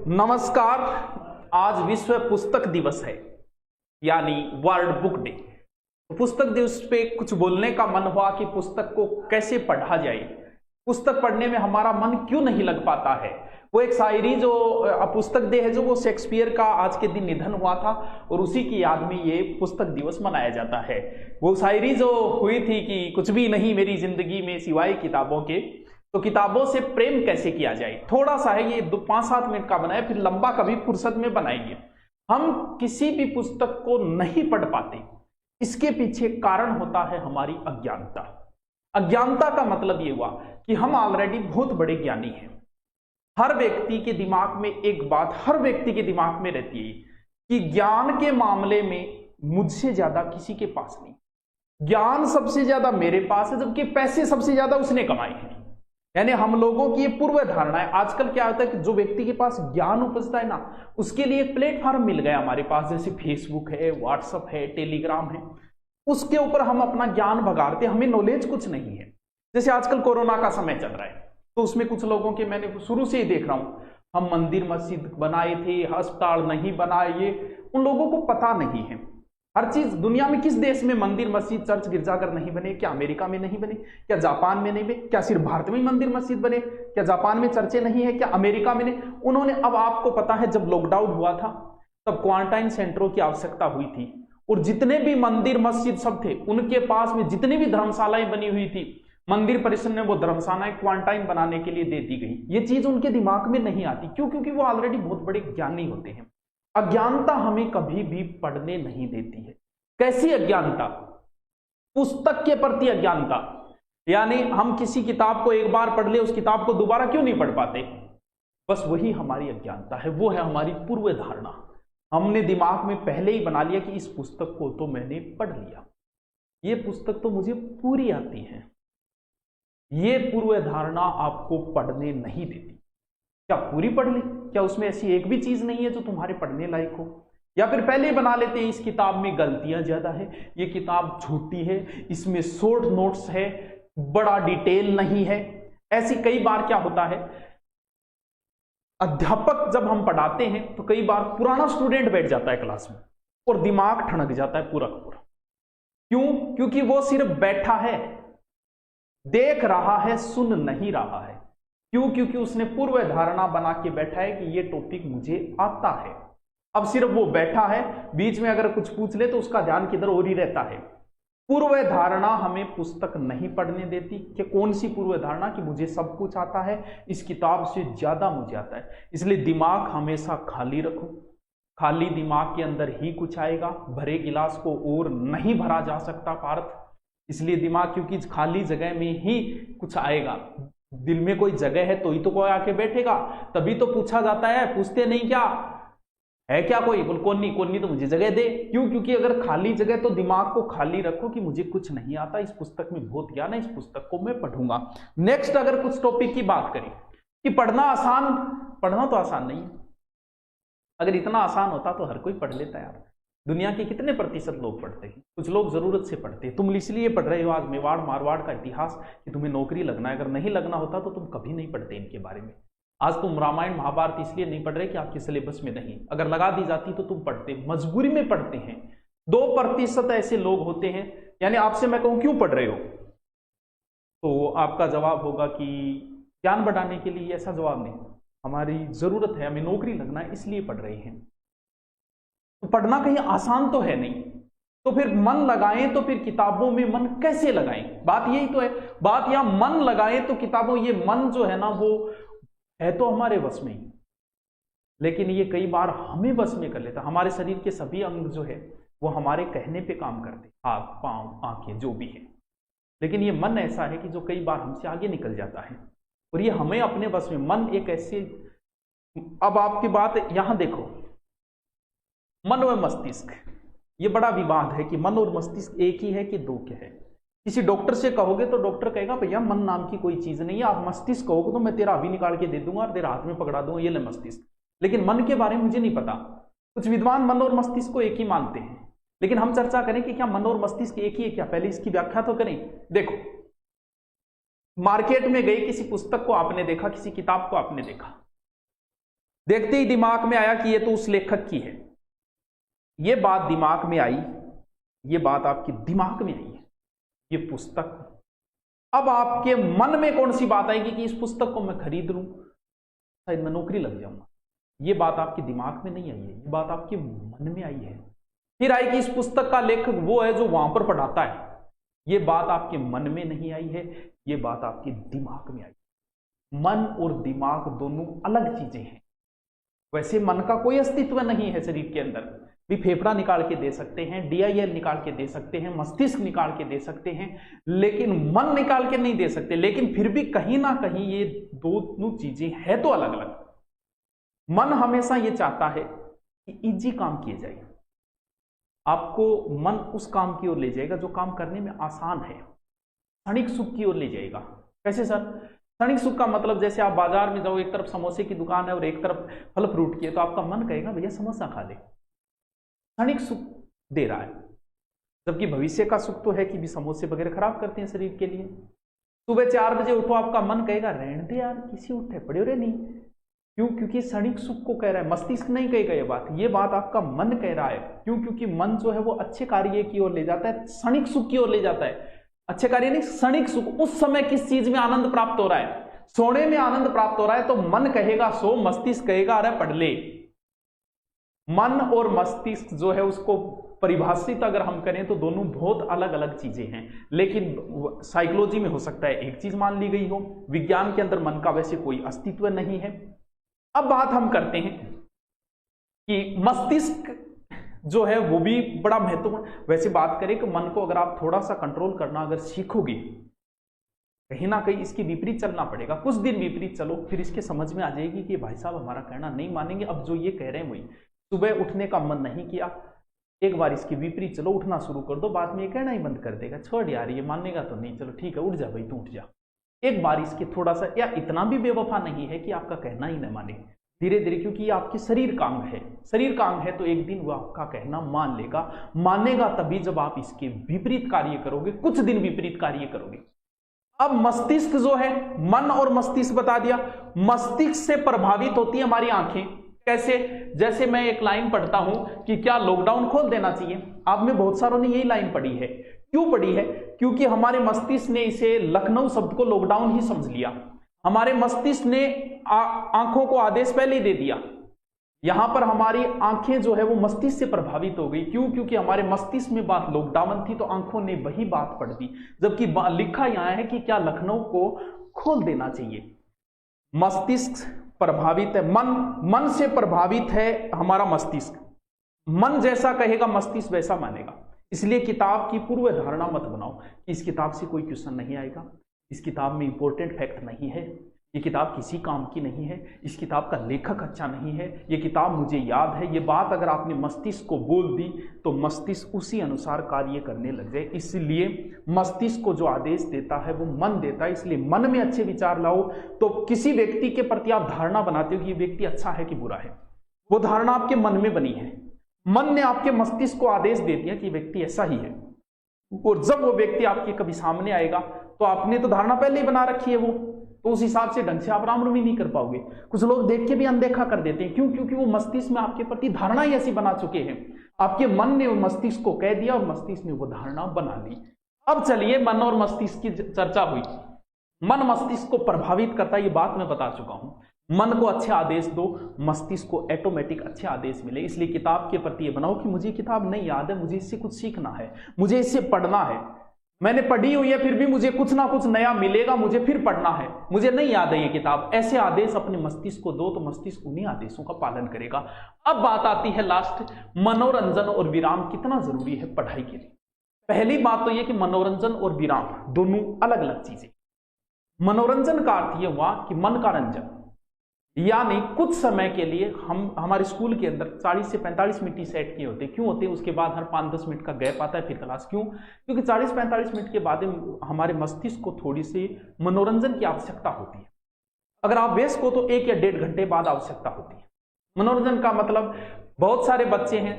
नमस्कार। आज विश्व पुस्तक दिवस है, यानी वर्ल्ड बुक डे। पुस्तक दिवस पे कुछ बोलने का मन हुआ कि पुस्तक को कैसे पढ़ा जाए, पुस्तक पढ़ने में हमारा मन क्यों नहीं लग पाता है। वो एक शायरी जो पुस्तक डे है, जो वो शेक्सपियर का आज के दिन निधन हुआ था और उसी की याद में ये पुस्तक दिवस मनाया जाता है। वो शायरी जो हुई थी कि कुछ भी नहीं मेरी जिंदगी में सिवाय किताबों के, तो किताबों से प्रेम कैसे किया जाए। थोड़ा सा है ये 5-7 मिनट का बनाए, फिर लंबा कभी फुर्सत में बनाएंगे। हम किसी भी पुस्तक को नहीं पढ़ पाते, इसके पीछे कारण होता है हमारी अज्ञानता। अज्ञानता का मतलब ये हुआ कि हम ऑलरेडी बहुत बड़े ज्ञानी हैं। हर व्यक्ति के दिमाग में एक बात हर व्यक्ति के दिमाग में रहती है कि ज्ञान के मामले में मुझसे ज्यादा किसी के पास नहीं, ज्ञान सबसे ज्यादा मेरे पास है, जबकि पैसे सबसे ज्यादा उसने कमाए हैं। यानी हम लोगों की ये पूर्व धारणा है। आजकल क्या होता है कि जो व्यक्ति के पास ज्ञान उपजता है ना, उसके लिए एक प्लेटफॉर्म मिल गया हमारे पास, जैसे फेसबुक है, व्हाट्सएप है, टेलीग्राम है। उसके ऊपर हम अपना ज्ञान भगाड़ते, हमें नॉलेज कुछ नहीं है। जैसे आजकल कोरोना का समय चल रहा है, तो उसमें कुछ लोगों के मैंने शुरू से ही देख रहा हूं, हम मंदिर मस्जिद बनाए थे, अस्पताल नहीं बनाए, ये उन लोगों को पता नहीं है। हर चीज दुनिया में किस देश में मंदिर मस्जिद चर्च गिरजाघर नहीं बने? क्या अमेरिका में नहीं बने? क्या जापान में नहीं बने? क्या सिर्फ भारत में मंदिर मस्जिद बने? क्या जापान में चर्चे नहीं है? क्या अमेरिका में नहीं? उन्होंने, अब आपको पता है जब लॉकडाउन हुआ था तब क्वारंटाइन सेंटरों की आवश्यकता हुई थी, और जितने भी मंदिर मस्जिद सब थे उनके पास में जितनी भी धर्मशालाएं बनी हुई थी, मंदिर परिषद ने वो धर्मशालाएं क्वारंटाइन बनाने के लिए दे दी गई। ये चीज उनके दिमाग में नहीं आती। क्यों? क्योंकि वो ऑलरेडी बहुत बड़े ज्ञानी होते हैं। अज्ञानता हमें कभी भी पढ़ने नहीं देती है। कैसी अज्ञानता? पुस्तक के प्रति अज्ञानता। यानी हम किसी किताब को एक बार पढ़ ले, उस किताब को दोबारा क्यों नहीं पढ़ पाते? बस वही हमारी अज्ञानता है, वो है हमारी पूर्व धारणा। हमने दिमाग में पहले ही बना लिया कि इस पुस्तक को तो मैंने पढ़ लिया, ये पुस्तक तो मुझे पूरी आती है। ये पूर्व धारणा आपको पढ़ने नहीं देती। क्या पूरी पढ़ ली? क्या उसमें ऐसी एक भी चीज नहीं है जो तुम्हारे पढ़ने लायक हो? या फिर पहले ही बना लेते हैं इस किताब में गलतियां ज्यादा है, ये किताब छोटी है, इसमें शॉर्ट नोट्स है, बड़ा डिटेल नहीं है। ऐसी कई बार क्या होता है, अध्यापक जब हम पढ़ाते हैं तो कई बार पुराना स्टूडेंट बैठ जाता है क्लास में और दिमाग ठनक जाता है पूरा का पूरा। क्यों? क्योंकि वो सिर्फ बैठा है, देख रहा है, सुन नहीं रहा है। क्यों? क्योंकि उसने पूर्व धारणा बना के बैठा है कि ये टॉपिक मुझे आता है। अब सिर्फ वो बैठा है, बीच में अगर कुछ पूछ ले तो उसका ध्यान किधर और ही रहता है। पूर्व धारणा हमें पुस्तक नहीं पढ़ने देती। कि कौन सी पूर्व धारणा? कि मुझे सब कुछ आता है, इस किताब से ज्यादा मुझे आता है। इसलिए दिमाग हमेशा खाली रखो, खाली दिमाग के अंदर ही कुछ आएगा, भरे गिलास को और नहीं भरा जा सकता पार्थ। इसलिए दिमाग, क्योंकि खाली जगह में ही कुछ आएगा। दिल में कोई जगह है तो ही तो कोई आके बैठेगा, तभी तो पूछा जाता है। पूछते नहीं क्या है क्या कोई? बोल कौन नहीं तो मुझे जगह दे। क्यों? क्योंकि अगर खाली जगह, तो दिमाग को खाली रखो कि मुझे कुछ नहीं आता, इस पुस्तक में बहुत ज्ञान है, इस पुस्तक को मैं पढ़ूंगा। नेक्स्ट, अगर कुछ टॉपिक की बात करें कि पढ़ना तो आसान नहीं है। अगर इतना आसान होता तो हर कोई पढ़ लेता यार। दुनिया के कितने प्रतिशत लोग पढ़ते हैं? कुछ लोग जरूरत से पढ़ते हैं। तुम इसलिए पढ़ रहे हो आज मेवाड़ मारवाड़ का इतिहास कि तुम्हें नौकरी लगना है। अगर नहीं लगना होता तो तुम कभी नहीं पढ़ते इनके बारे में। आज तुम रामायण महाभारत इसलिए नहीं पढ़ रहे कि आपके सिलेबस में नहीं, अगर लगा दी जाती तो तुम पढ़ते, मजबूरी में पढ़ते हैं। 2% ऐसे लोग होते हैं। यानी आपसे मैं कहूं क्यों पढ़ रहे हो, तो आपका जवाब होगा कि ज्ञान बढ़ाने के लिए। ऐसा जवाब नहीं, हमारी जरूरत है, हमें नौकरी लगना है इसलिए पढ़ रहे हैं। तो पढ़ना कहीं आसान तो है नहीं। तो फिर मन लगाएं, तो फिर किताबों में मन कैसे लगाएं? बात यही तो है। बात यहां मन लगाएं तो किताबों, ये मन जो है ना, वो है तो हमारे वश में ही, लेकिन ये कई बार हमें वश में कर लेता। हमारे शरीर के सभी अंग जो है वो हमारे कहने पे काम करते, हाथ पांव आंखें जो भी है। लेकिन ये मन ऐसा है कि जो कई बार हमसे आगे निकल जाता है, और ये हमें अपने वश में। मन एक ऐसे, अब आपकी बात यहां देखो, मन व मस्तिष्क, ये बड़ा विवाद है कि मन और मस्तिष्क एक ही है कि दो के है। किसी डॉक्टर से कहोगे तो डॉक्टर कहेगा भैया मन नाम की कोई चीज नहीं है। आप मस्तिष्क कहोगे तो मैं तेरा अभी निकाल के दे दूंगा और तेरा हाथ में पकड़ा दूंगा, ये ले मस्तिष्क। लेकिन मन के बारे में मुझे नहीं पता। कुछ विद्वान मन और मस्तिष्क को एक ही मानते हैं, लेकिन हम चर्चा करें कि क्या मन और मस्तिष्क एक ही है क्या? पहले इसकी व्याख्या तो करें। देखो, मार्केट में गई, किसी पुस्तक को आपने देखा, किसी किताब को आपने देखा, देखते ही दिमाग में आया कि ये तो उस लेखक की है। ये बात दिमाग में आई, ये बात आपके दिमाग में आई है, ये पुस्तक। अब आपके मन में कौन सी बात आएगी कि इस पुस्तक को मैं खरीद लूं, शायद मैं नौकरी लग जाऊंगा। ये बात आपके दिमाग में नहीं आई है, ये बात आपके मन में आई है। फिर आई कि इस पुस्तक का लेखक वो है जो वहां पर पढ़ाता है। ये बात आपके मन में नहीं आई है, ये बात आपके दिमाग में आई। मन और दिमाग दोनों अलग चीजें हैं। वैसे मन का कोई अस्तित्व नहीं है शरीर के अंदर, भी फेफड़ा निकाल के दे सकते हैं, DIL निकाल के दे सकते हैं, मस्तिष्क निकाल के दे सकते हैं, लेकिन मन निकाल के नहीं दे सकते। लेकिन फिर भी कहीं ना कहीं ये दोनों चीजें हैं तो अलग अलग। मन हमेशा ये चाहता है कि इजी काम किए जाए। आपको मन उस काम की ओर ले जाएगा जो काम करने में आसान है, क्षणिक सुख की ओर ले जाएगा। कैसे सर? क्षणिक सुख का मतलब जैसे आप बाजार में जाओ, एक तरफ समोसे की दुकान है और एक तरफ फल फ्रूट की है, तो आपका मन कहेगा भैया समोसा खा ले, क्षणिक सुख दे रहा है। जबकि भविष्य का सुख तो है कि भी समोसे वगैरह खराब करते हैं शरीर के लिए। सुबह 4 बजे उठो, आपका मन कहेगा रहने दे यार, किसी उठे पड़े हो नहीं। क्यों? क्योंकि क्षणिक सुख को कह रहा है, मस्तिष्क नहीं कहेगा ये बात आपका मन कह रहा है। क्यों? क्योंकि मन जो है वो अच्छे कार्य की ओर ले जाता है, क्षणिक सुख की ओर ले जाता है। अच्छे कार्य नहीं, क्षणिक सुख। उस समय किस चीज में आनंद प्राप्त हो रहा है? सोने में आनंद प्राप्त हो रहा है, तो मन कहेगा सो, मस्तिष्क कहेगा अरे पढ़ ले। मन और मस्तिष्क जो है उसको परिभाषित अगर हम करें तो दोनों बहुत अलग अलग चीजें हैं। लेकिन साइकोलॉजी में हो सकता है एक चीज मान ली गई हो, विज्ञान के अंदर मन का वैसे कोई अस्तित्व नहीं है। अब बात हम करते हैं कि मस्तिष्क जो है वो भी बड़ा महत्वपूर्ण। वैसे बात करें कि मन को अगर आप थोड़ा सा कंट्रोल करना अगर सीखोगे, कहीं ना कहीं इसकी विपरीत चलना पड़ेगा। कुछ दिन विपरीत चलो, फिर इसके समझ में आ जाएगी कि भाई साहब हमारा कहना नहीं मानेंगे। अब जो ये कह रहे हैं वही, सुबह उठने का मन नहीं किया, एक बार इसके विपरीत चलो, उठना शुरू कर दो, बाद में ये कहना ही बंद कर देगा, छोड़ यार ये मानेगा तो नहीं, चलो ठीक है उठ जा भाई तू उठ जा। एक बार इसके थोड़ा सा, या इतना भी बेवफा नहीं है कि आपका कहना ही न माने, धीरे धीरे, क्योंकि ये आपके शरीर का अंग है। शरीर का अंग है तो एक दिन वो आपका कहना मान लेगा। मानेगा तभी जब आप इसके विपरीत कार्य करोगे, कुछ दिन विपरीत कार्य करोगे। अब मस्तिष्क जो है, मन और मस्तिष्क बता दिया। मस्तिष्क से प्रभावित होती है हमारी आंखें। कैसे? जैसे मैं एक लाइन पढ़ता हूं कि क्या लॉकडाउन खोल देना चाहिए। आप में बहुत सारों ने यही लाइन पढ़ी है। क्यों पढ़ी है? क्योंकि हमारे मस्तिष्क ने इसे लखनऊ शब्द को लॉकडाउन ही समझ लिया। हमारे मस्तिष्क ने आंखों को आदेश पहले ही दे दिया। यहां पर हमारी आंखें जो है वो मस्तिष्क से प्रभावित हो गई। क्यों? क्योंकि हमारे मस्तिष्क में बात लॉकडाउन थी तो आंखों ने वही बात पढ़ दी, जबकि लिखा यहां है कि क्या लखनऊ को खोल देना चाहिए। मस्तिष्क प्रभावित है, मन से प्रभावित है हमारा मस्तिष्क। मन जैसा कहेगा मस्तिष्क वैसा मानेगा। इसलिए किताब की पूर्व धारणा मत बनाओ कि इस किताब से कोई क्वेश्चन नहीं आएगा, इस किताब में इंपॉर्टेंट फैक्ट नहीं है, ये किताब किसी काम की नहीं है, इस किताब का लेखक अच्छा नहीं है, ये किताब मुझे याद है। ये बात अगर आपने मस्तिष्क को बोल दी तो मस्तिष्क उसी अनुसार कार्य करने लग जाए। इसलिए मस्तिष्क को जो आदेश देता है वो मन देता है। इसलिए मन में अच्छे विचार लाओ। तो किसी व्यक्ति के प्रति आप धारणा बनाते हो कि ये व्यक्ति अच्छा है कि बुरा है, वो धारणा आपके मन में बनी है। मन ने आपके मस्तिष्क को आदेश दे दिया कि व्यक्ति ऐसा ही है, और जब वो व्यक्ति आपके कभी सामने आएगा तो आपने तो धारणा पहले ही बना रखी है, वो तो उस हिसाब से ढंग से आप राम रमी नहीं कर पाओगे। कुछ लोग देख के भी अनदेखा कर देते हैं। क्यों? क्योंकि वो मस्तिष्क में आपके प्रति धारणा ही ऐसी बना चुके हैं। आपके मन ने मस्तिष्क को कह दिया और मस्तिष्क ने वो धारणा बना ली। अब चलिए मन और मस्तिष्क की चर्चा हुई। मन मस्तिष्क को प्रभावित करता है, ये बात मैं बता चुका हूं। मन को अच्छे आदेश दो, मस्तिष्क को ऑटोमेटिक अच्छे आदेश मिले। इसलिए किताब के प्रति ये बनाओ कि मुझे किताब नहीं याद है, मुझे इससे कुछ सीखना है, मुझे इससे पढ़ना है। मैंने पढ़ी हुई है फिर भी मुझे कुछ ना कुछ नया मिलेगा, मुझे फिर पढ़ना है, मुझे नहीं याद है ये किताब। ऐसे आदेश अपने मस्तिष्क को दो तो मस्तिष्क उन्हीं आदेशों का पालन करेगा। अब बात आती है लास्ट, मनोरंजन और विराम कितना जरूरी है पढ़ाई के लिए। पहली बात तो यह कि मनोरंजन और विराम दोनों अलग अलग चीजें। मनोरंजन का अर्थ यह हुआ कि मन का रंजन, यानी कुछ समय के लिए हम हमारे स्कूल के अंदर 40 से 45 मिनट सेट किए होते हैं। क्यों होते हैं? उसके बाद हर 5-10 मिनट का गैप आता है फिर क्लास। क्यों? क्योंकि 40-45 मिनट के बाद हमारे मस्तिष्क को थोड़ी सी मनोरंजन की आवश्यकता होती है। अगर आप वयस्क हो तो 1 या 1.5 घंटे बाद आवश्यकता होती है। मनोरंजन का मतलब, बहुत सारे बच्चे हैं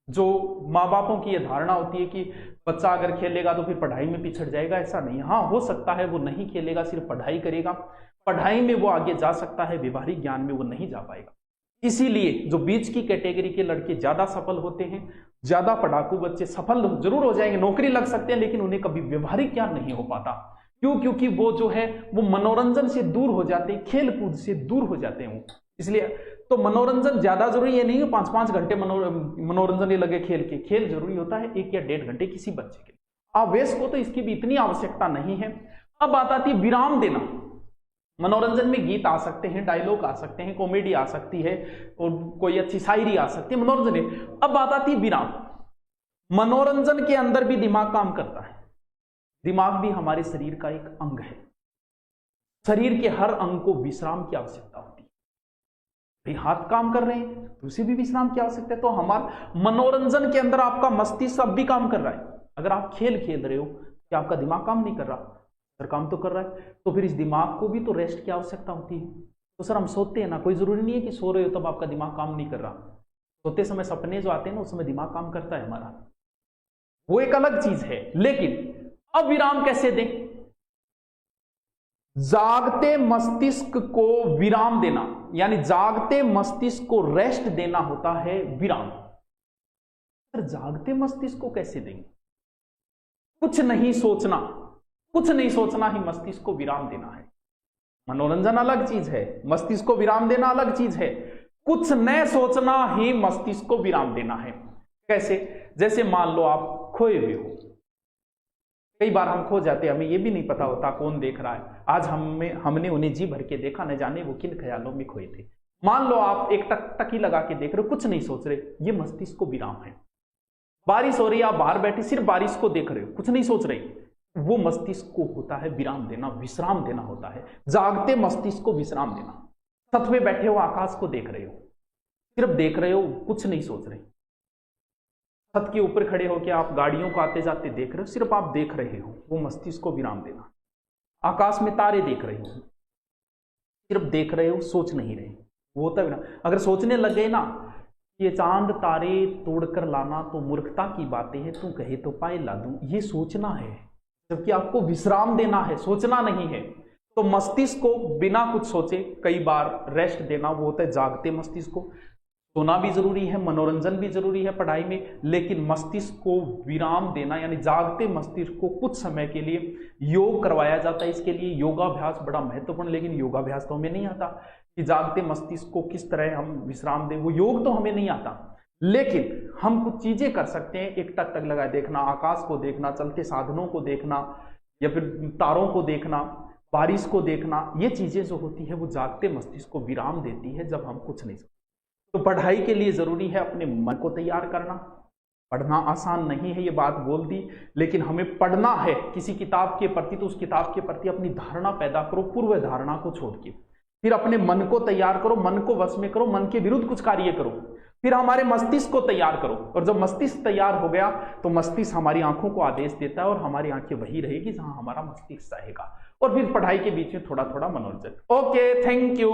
जो माँ बापों की यह धारणा होती है कि बच्चा अगर खेलेगा तो फिर पढ़ाई में पिछड़ जाएगा। ऐसा नहीं। हाँ, हो सकता है वो नहीं खेलेगा, सिर्फ पढ़ाई करेगा, पढ़ाई में वो आगे जा सकता है, व्यवहारिक ज्ञान में वो नहीं जा पाएगा। इसीलिए जो बीच की कैटेगरी के लड़के ज्यादा सफल होते हैं, ज्यादा पढ़ाकू बच्चे सफल जरूर हो जाएंगे, नौकरी लग सकते हैं, लेकिन उन्हें कभी व्यवहारिक ज्ञान नहीं हो पाता। क्यों? क्योंकि वो जो है वो मनोरंजन से दूर हो जाते हैं, खेल कूद से दूर हो जाते हैं। इसलिए तो मनोरंजन ज्यादा जरूरी ये नहीं है 5-5 घंटे मनोरंजन ये लगे खेल के, खेल जरूरी होता है 1 या 1.5 घंटे किसी बच्चे के लिए। आवेश को तो इसकी भी इतनी आवश्यकता नहीं है। अब बात आती है विराम देना। मनोरंजन में गीत आ सकते हैं, डायलॉग आ सकते हैं, कॉमेडी आ सकती है और कोई अच्छी शायरी आ सकती है, मनोरंजन है। अब बात आती है विराम। मनोरंजन के अंदर भी दिमाग काम करता है। दिमाग भी हमारे शरीर का एक अंग है। शरीर के हर अंग को विश्राम की आवश्यकता होती है। भाई हाथ काम कर रहे हैं तो उसे भी विश्राम की आवश्यकता है। तो हमारा मनोरंजन के अंदर आपका मस्तिष्क अब भी काम कर रहा है। अगर आप खेल खेल रहे हो क्या आपका दिमाग काम नहीं कर रहा? सर काम तो कर रहा है। तो फिर इस दिमाग को भी तो रेस्ट की आवश्यकता होती है। तो सर हम सोते हैं ना, कोई जरूरी नहीं है कि सो रहे हो तब आपका दिमाग काम नहीं कर रहा। सोते समय सपने जो आते हैं ना उस समय दिमाग काम करता है हमारा, वो एक अलग चीज है। लेकिन अब विराम कैसे दें? जागते मस्तिष्क को विराम देना, यानी जागते मस्तिष्क को रेस्ट देना होता है विराम। सर जागते मस्तिष्क को कैसे देंगे? कुछ नहीं सोचना, कुछ नहीं सोचना ही मस्तिष्क को विराम देना है। मनोरंजन अलग चीज है, मस्तिष्क को विराम देना अलग चीज है। कुछ न सोचना ही मस्तिष्क को विराम देना है। कैसे? जैसे मान लो आप खोए हुए हो। कई बार हम खो जाते हैं, हमें यह भी नहीं पता होता कौन देख रहा है। आज हमने उन्हें जी भर के देखा, न जाने वो किन ख्यालों में खोए थे। मान लो आप एक टकी लगा के देख रहे हो, कुछ नहीं सोच रहे, ये मस्तिष्क को विराम है। बारिश हो रही है, आप बाहर बैठे सिर्फ बारिश को देख रहे हो, कुछ नहीं सोच रहे, वो मस्तिष्क को होता है विराम देना, विश्राम देना होता है। जागते मस्तिष्क को विश्राम देना। छत पे बैठे हो, आकाश को देख रहे हो, सिर्फ देख रहे हो, कुछ नहीं सोच रहे। छत के ऊपर खड़े होकर आप गाड़ियों को आते जाते देख रहे हो, सिर्फ आप देख रहे हो, वो मस्तिष्क को विराम देना। आकाश में तारे देख रहे हो, सिर्फ देख रहे हो, सोच नहीं रहे, वो होता है। अगर सोचने लग गए ना ये चांद तारे तोड़कर लाना तो मूर्खता की बातें हैं, तू कहे तो पाए ला दूं, ये सोचना है, जबकि आपको विश्राम देना है, सोचना नहीं है। तो मस्तिष्क को बिना कुछ सोचे कई बार रेस्ट देना, वो होता है जागते मस्तिष्क को। सोना भी जरूरी है, मनोरंजन भी जरूरी है पढ़ाई में, लेकिन मस्तिष्क को विराम देना यानी जागते मस्तिष्क को कुछ समय के लिए योग करवाया जाता है। इसके लिए योगाभ्यास बड़ा महत्वपूर्ण, लेकिन योगाभ्यास तो हमें नहीं आता कि जागते मस्तिष्क को किस तरह हम विश्राम दें, वो योग तो हमें नहीं आता। लेकिन हम कुछ चीजें कर सकते हैं, एक टक लगाए देखना, आकाश को देखना, चलते साधनों को देखना, या फिर तारों को देखना, बारिश को देखना। ये चीजें जो होती है वो जागते मस्तिष्क को विराम देती है जब हम कुछ नहीं। तो पढ़ाई के लिए जरूरी है अपने मन को तैयार करना। पढ़ना आसान नहीं है, ये बात बोल दी, लेकिन हमें पढ़ना है किसी किताब के प्रति, तो उस किताब के प्रति अपनी धारणा पैदा करो, पूर्व धारणा को छोड़ के। फिर अपने मन को तैयार करो, मन को वश में करो, मन के विरुद्ध कुछ कार्य करो। फिर हमारे मस्तिष्क को तैयार करो, और जब मस्तिष्क तैयार हो गया तो मस्तिष्क हमारी आंखों को आदेश देता है, और हमारी आंखें वही रहेगी जहां हमारा मस्तिष्क चाहेगा। और फिर पढ़ाई के बीच में थोड़ा थोड़ा मनोरंजन। Okay, thank you.